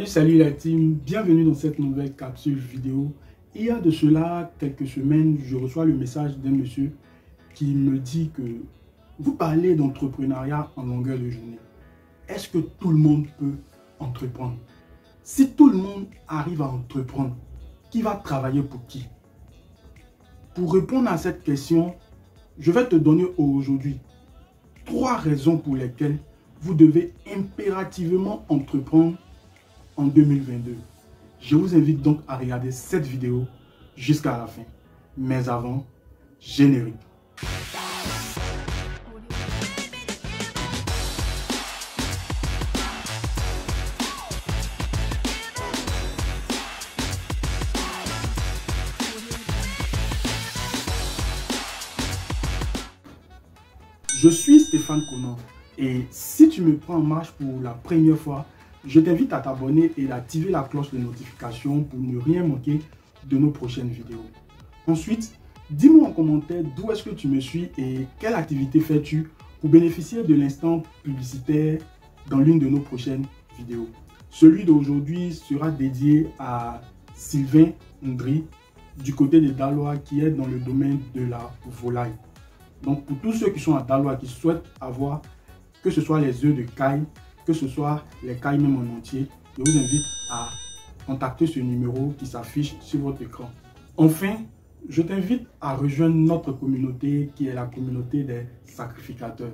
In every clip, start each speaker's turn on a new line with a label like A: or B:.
A: Salut la team, bienvenue dans cette nouvelle capsule vidéo. Il y a de cela quelques semaines, je reçois le message d'un monsieur qui me dit que vous parlez d'entrepreneuriat en longueur de journée. Est-ce que tout le monde peut entreprendre? Si tout le monde arrive à entreprendre, qui va travailler pour qui? Pour répondre à cette question, je vais te donner aujourd'hui 3 raisons pour lesquelles vous devez impérativement entreprendre en 2022. Je vous invite donc à regarder cette vidéo jusqu'à la fin. Mais avant, générique. Je suis Stéphane Conan et si tu me prends en marche pour la première fois, je t'invite à t'abonner et d'activer la cloche de notification pour ne rien manquer de nos prochaines vidéos. Ensuite, dis-moi en commentaire d'où est-ce que tu me suis et quelle activité fais-tu pour bénéficier de l'instant publicitaire dans l'une de nos prochaines vidéos. Celui d'aujourd'hui sera dédié à Sylvain Ndri du côté de Daloa qui est dans le domaine de la volaille. Donc pour tous ceux qui sont à Daloa qui souhaitent avoir que ce soit les œufs de caille, que ce soit les cailles même en entier, je vous invite à contacter ce numéro qui s'affiche sur votre écran. Enfin, je t'invite à rejoindre notre communauté qui est la communauté des sacrificateurs.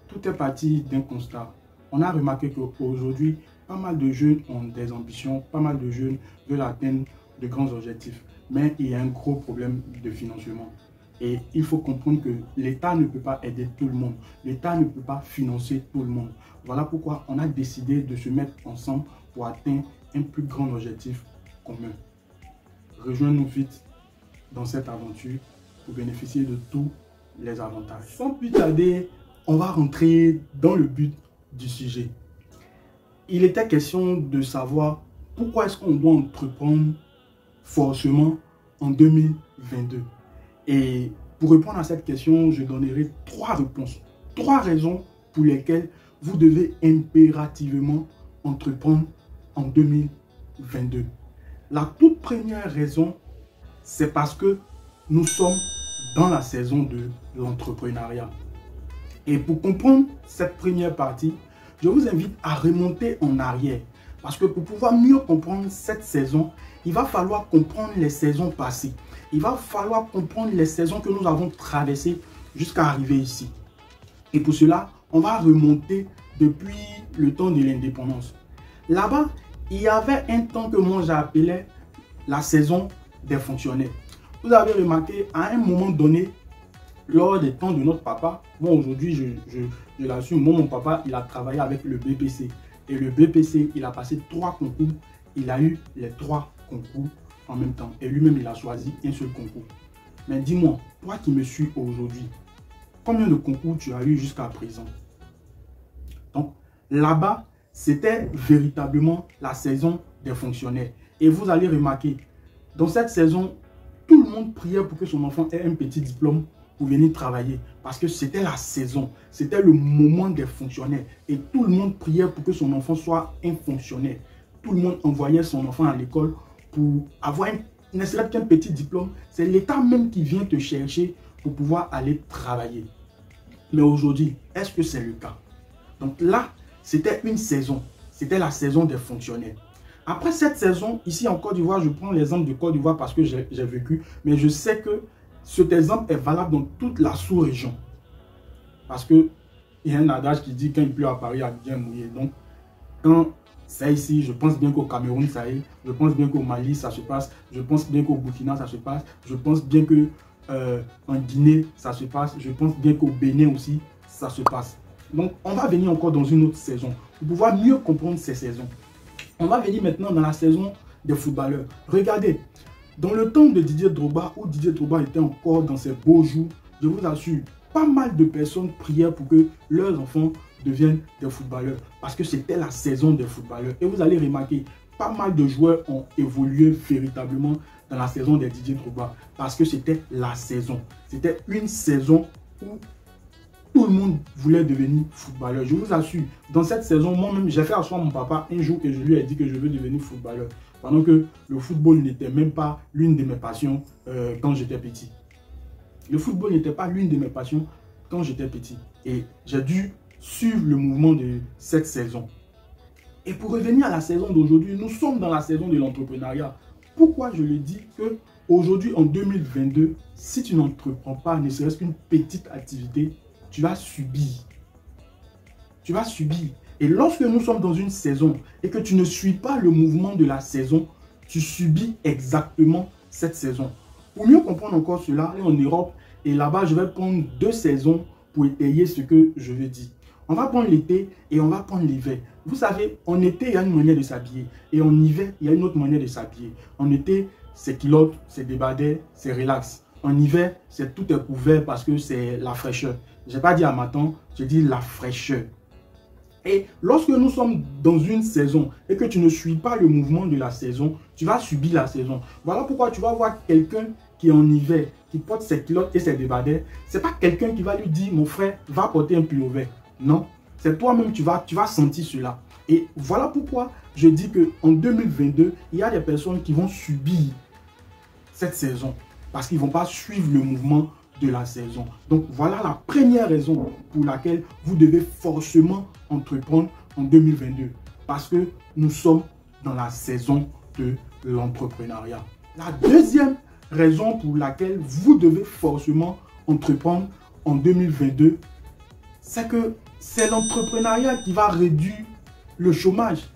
A: Tout est parti d'un constat. On a remarqué qu'aujourd'hui, pas mal de jeunes ont des ambitions, pas mal de jeunes veulent atteindre de grands objectifs. Mais il y a un gros problème de financement. Et il faut comprendre que l'État ne peut pas aider tout le monde. L'État ne peut pas financer tout le monde. Voilà pourquoi on a décidé de se mettre ensemble pour atteindre un plus grand objectif commun. Rejoins-nous vite dans cette aventure pour bénéficier de tous les avantages. Sans plus tarder, on va rentrer dans le but du sujet. Il était question de savoir pourquoi est-ce qu'on doit entreprendre forcément en 2022. Et pour répondre à cette question, je donnerai 3 réponses. 3 raisons pour lesquelles vous devez impérativement entreprendre en 2022. La toute première raison, c'est parce que nous sommes dans la saison de l'entrepreneuriat. Et pour comprendre cette première partie, je vous invite à remonter en arrière. Parce que pour pouvoir mieux comprendre cette saison, il va falloir comprendre les saisons passées. Il va falloir comprendre les saisons que nous avons traversées jusqu'à arriver ici. Et pour cela, on va remonter depuis le temps de l'indépendance. Là-bas, il y avait un temps que moi j'appelais la saison des fonctionnaires. Vous avez remarqué, à un moment donné, lors des temps de notre papa, moi aujourd'hui je l'assume, moi mon papa il a travaillé avec le BPC. Et le BPC, il a passé 3 concours. Il a eu les 3 concours en même temps. Et lui-même, il a choisi un seul concours. Mais dis-moi, toi qui me suis aujourd'hui, combien de concours tu as eu jusqu'à présent? Donc, là-bas, c'était véritablement la saison des fonctionnaires. Et vous allez remarquer, dans cette saison, tout le monde priait pour que son enfant ait un petit diplôme pour venir travailler. Parce que c'était la saison, c'était le moment des fonctionnaires. Et tout le monde priait pour que son enfant soit un fonctionnaire. Tout le monde envoyait son enfant à l'école pour avoir ne serait-ce qu'un petit diplôme. C'est l'État même qui vient te chercher pour pouvoir aller travailler. Mais aujourd'hui, est-ce que c'est le cas? Donc là, c'était une saison. C'était la saison des fonctionnaires. Après cette saison, ici en Côte d'Ivoire, je prends l'exemple de Côte d'Ivoire parce que j'ai vécu. Mais je sais que cet exemple est valable dans toute la sous-région. Parce qu'il y a un adage qui dit quand il pleut à Paris, il y a bien mouillé. Donc, quand c'est ici, je pense bien qu'au Cameroun, ça y est. Je pense bien qu'au Mali, ça se passe. Je pense bien qu'au Burkina, ça se passe. Je pense bien qu'en Guinée, ça se passe. Je pense bien qu'au Bénin aussi, ça se passe. Donc, on va venir encore dans une autre saison pour pouvoir mieux comprendre ces saisons. On va venir maintenant dans la saison des footballeurs. Regardez, dans le temps de Didier Drogba, où Didier Drogba était encore dans ses beaux jours, je vous assure, pas mal de personnes priaient pour que leurs enfants deviennent des footballeurs. Parce que c'était la saison des footballeurs. Et vous allez remarquer, pas mal de joueurs ont évolué véritablement dans la saison de Didier Drogba. Parce que c'était la saison. C'était une saison où Tout le monde voulait devenir footballeur. Je vous assure, dans cette saison, moi-même, j'ai fait asseoir mon papa un jour et je lui ai dit que je veux devenir footballeur. Pendant que le football n'était même pas l'une de mes passions quand j'étais petit. Le football n'était pas l'une de mes passions quand j'étais petit. Et j'ai dû suivre le mouvement de cette saison. Et pour revenir à la saison d'aujourd'hui, nous sommes dans la saison de l'entrepreneuriat. Pourquoi je le dis que aujourd'hui, en 2022, si tu n'entreprends pas, ne serait-ce qu'une petite activité, tu vas subir. Tu vas subir. Et lorsque nous sommes dans une saison et que tu ne suis pas le mouvement de la saison, tu subis exactement cette saison. Pour mieux comprendre encore cela, on est en Europe et là-bas, je vais prendre 2 saisons pour étayer ce que je veux dire. On va prendre l'été et on va prendre l'hiver. Vous savez, en été, il y a une manière de s'habiller. Et en hiver, il y a une autre manière de s'habiller. En été, c'est culotte, c'est débardeur, c'est relax. En hiver, c'est tout est couvert parce que c'est la fraîcheur. Je n'ai pas dit à matin, je dis la fraîcheur. Et lorsque nous sommes dans une saison et que tu ne suis pas le mouvement de la saison, tu vas subir la saison. Voilà pourquoi tu vas voir quelqu'un qui est en hiver, qui porte ses culottes et ses débardeurs. Ce n'est pas quelqu'un qui va lui dire, mon frère, va porter un pull vert. Non, c'est toi-même, tu vas sentir cela. Et voilà pourquoi je dis qu'en 2022, il y a des personnes qui vont subir cette saison parce qu'ils ne vont pas suivre le mouvement de la saison. Donc voilà la première raison pour laquelle vous devez forcément entreprendre en 2022. Parce que nous sommes dans la saison de l'entrepreneuriat. La deuxième raison pour laquelle vous devez forcément entreprendre en 2022, c'est que c'est l'entrepreneuriat qui va réduire le chômage.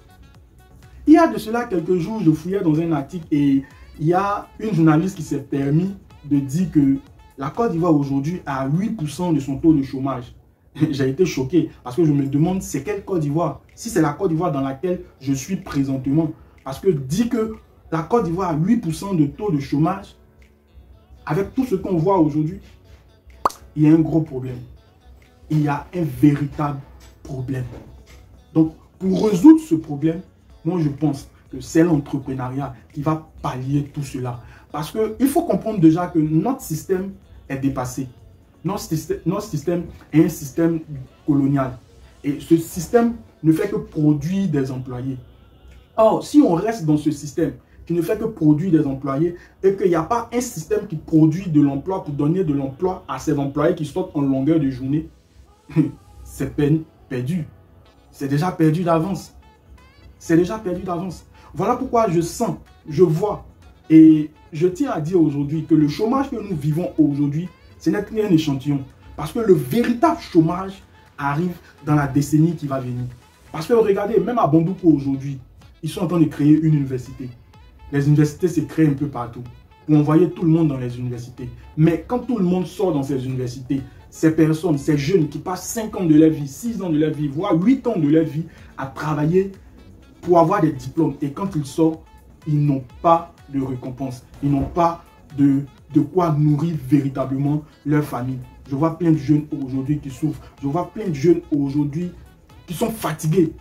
A: Il y a de cela quelques jours, je fouillais dans un article et il y a une journaliste qui s'est permis de dire que la Côte d'Ivoire aujourd'hui a 8% de son taux de chômage. J'ai été choqué parce que je me demande c'est quelle Côte d'Ivoire. Si c'est la Côte d'Ivoire dans laquelle je suis présentement. Parce que dire que la Côte d'Ivoire a 8% de taux de chômage, avec tout ce qu'on voit aujourd'hui, il y a un gros problème. Il y a un véritable problème. Donc, pour résoudre ce problème, moi je pense que c'est l'entrepreneuriat qui va pallier tout cela. Parce qu'il faut comprendre déjà que notre système est dépassé. Notre système est un système colonial. Et ce système ne fait que produire des employés. Or, si on reste dans ce système qui ne fait que produire des employés et qu'il n'y a pas un système qui produit de l'emploi pour donner de l'emploi à ces employés qui sortent en longueur de journée, c'est perdu. C'est déjà perdu d'avance. C'est déjà perdu d'avance. Voilà pourquoi je sens, je vois et je tiens à dire aujourd'hui que le chômage que nous vivons aujourd'hui, ce n'est qu'un échantillon. Parce que le véritable chômage arrive dans la décennie qui va venir. Parce que regardez, même à Bambuko aujourd'hui, ils sont en train de créer une université. Les universités se créent un peu partout. Pour envoyer tout le monde dans les universités. Mais quand tout le monde sort dans ces universités, ces personnes, ces jeunes qui passent 5 ans de leur vie, 6 ans de leur vie, voire 8 ans de leur vie à travailler pour avoir des diplômes. Et quand ils sortent, ils n'ont pas de récompense. Ils n'ont pas de quoi nourrir véritablement leur famille. Je vois plein de jeunes aujourd'hui qui souffrent. Je vois plein de jeunes aujourd'hui qui sont fatigués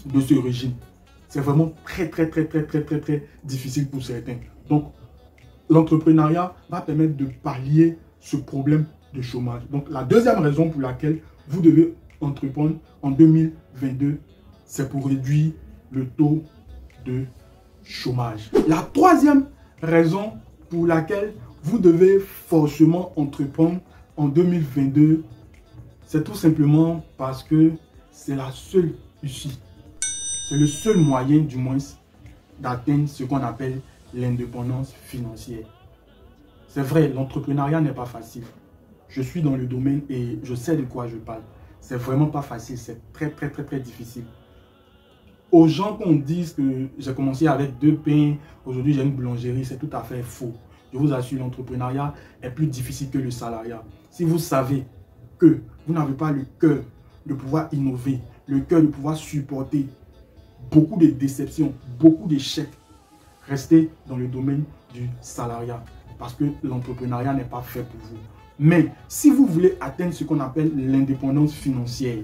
A: de ce régime. C'est vraiment très difficile pour certains. Donc, l'entrepreneuriat va permettre de pallier ce problème de chômage. Donc, la deuxième raison pour laquelle vous devez entreprendre en 2022, c'est pour réduire le taux de chômage. La troisième raison pour laquelle vous devez forcément entreprendre en 2022, c'est tout simplement parce que c'est la seule issue. C'est le seul moyen, du moins, d'atteindre ce qu'on appelle l'indépendance financière. C'est vrai, l'entrepreneuriat n'est pas facile. Je suis dans le domaine et je sais de quoi je parle. C'est vraiment pas facile, c'est très difficile. Aux gens qu'on dise que j'ai commencé avec 2 pains, aujourd'hui j'ai une boulangerie, c'est tout à fait faux. Je vous assure, l'entrepreneuriat est plus difficile que le salariat. Si vous savez que vous n'avez pas le cœur de pouvoir innover, le cœur de pouvoir supporter beaucoup de déceptions, beaucoup d'échecs, restez dans le domaine du salariat parce que l'entrepreneuriat n'est pas fait pour vous. Mais si vous voulez atteindre ce qu'on appelle l'indépendance financière,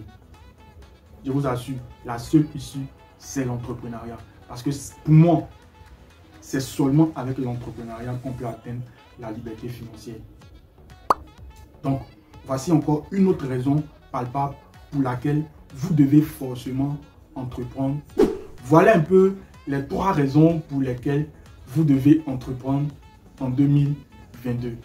A: je vous assure, la seule issue, c'est l'entrepreneuriat. Parce que pour moi, c'est seulement avec l'entrepreneuriat qu'on peut atteindre la liberté financière. Donc, voici encore une autre raison palpable pour laquelle vous devez forcément entreprendre. Voilà un peu les 3 raisons pour lesquelles vous devez entreprendre en 2022.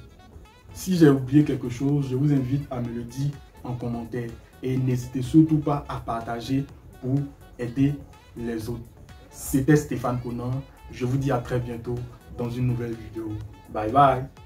A: Si j'ai oublié quelque chose, je vous invite à me le dire en commentaire. Et n'hésitez surtout pas à partager pour aider les autres. C'était Stéphane Conan. Je vous dis à très bientôt dans une nouvelle vidéo. Bye bye.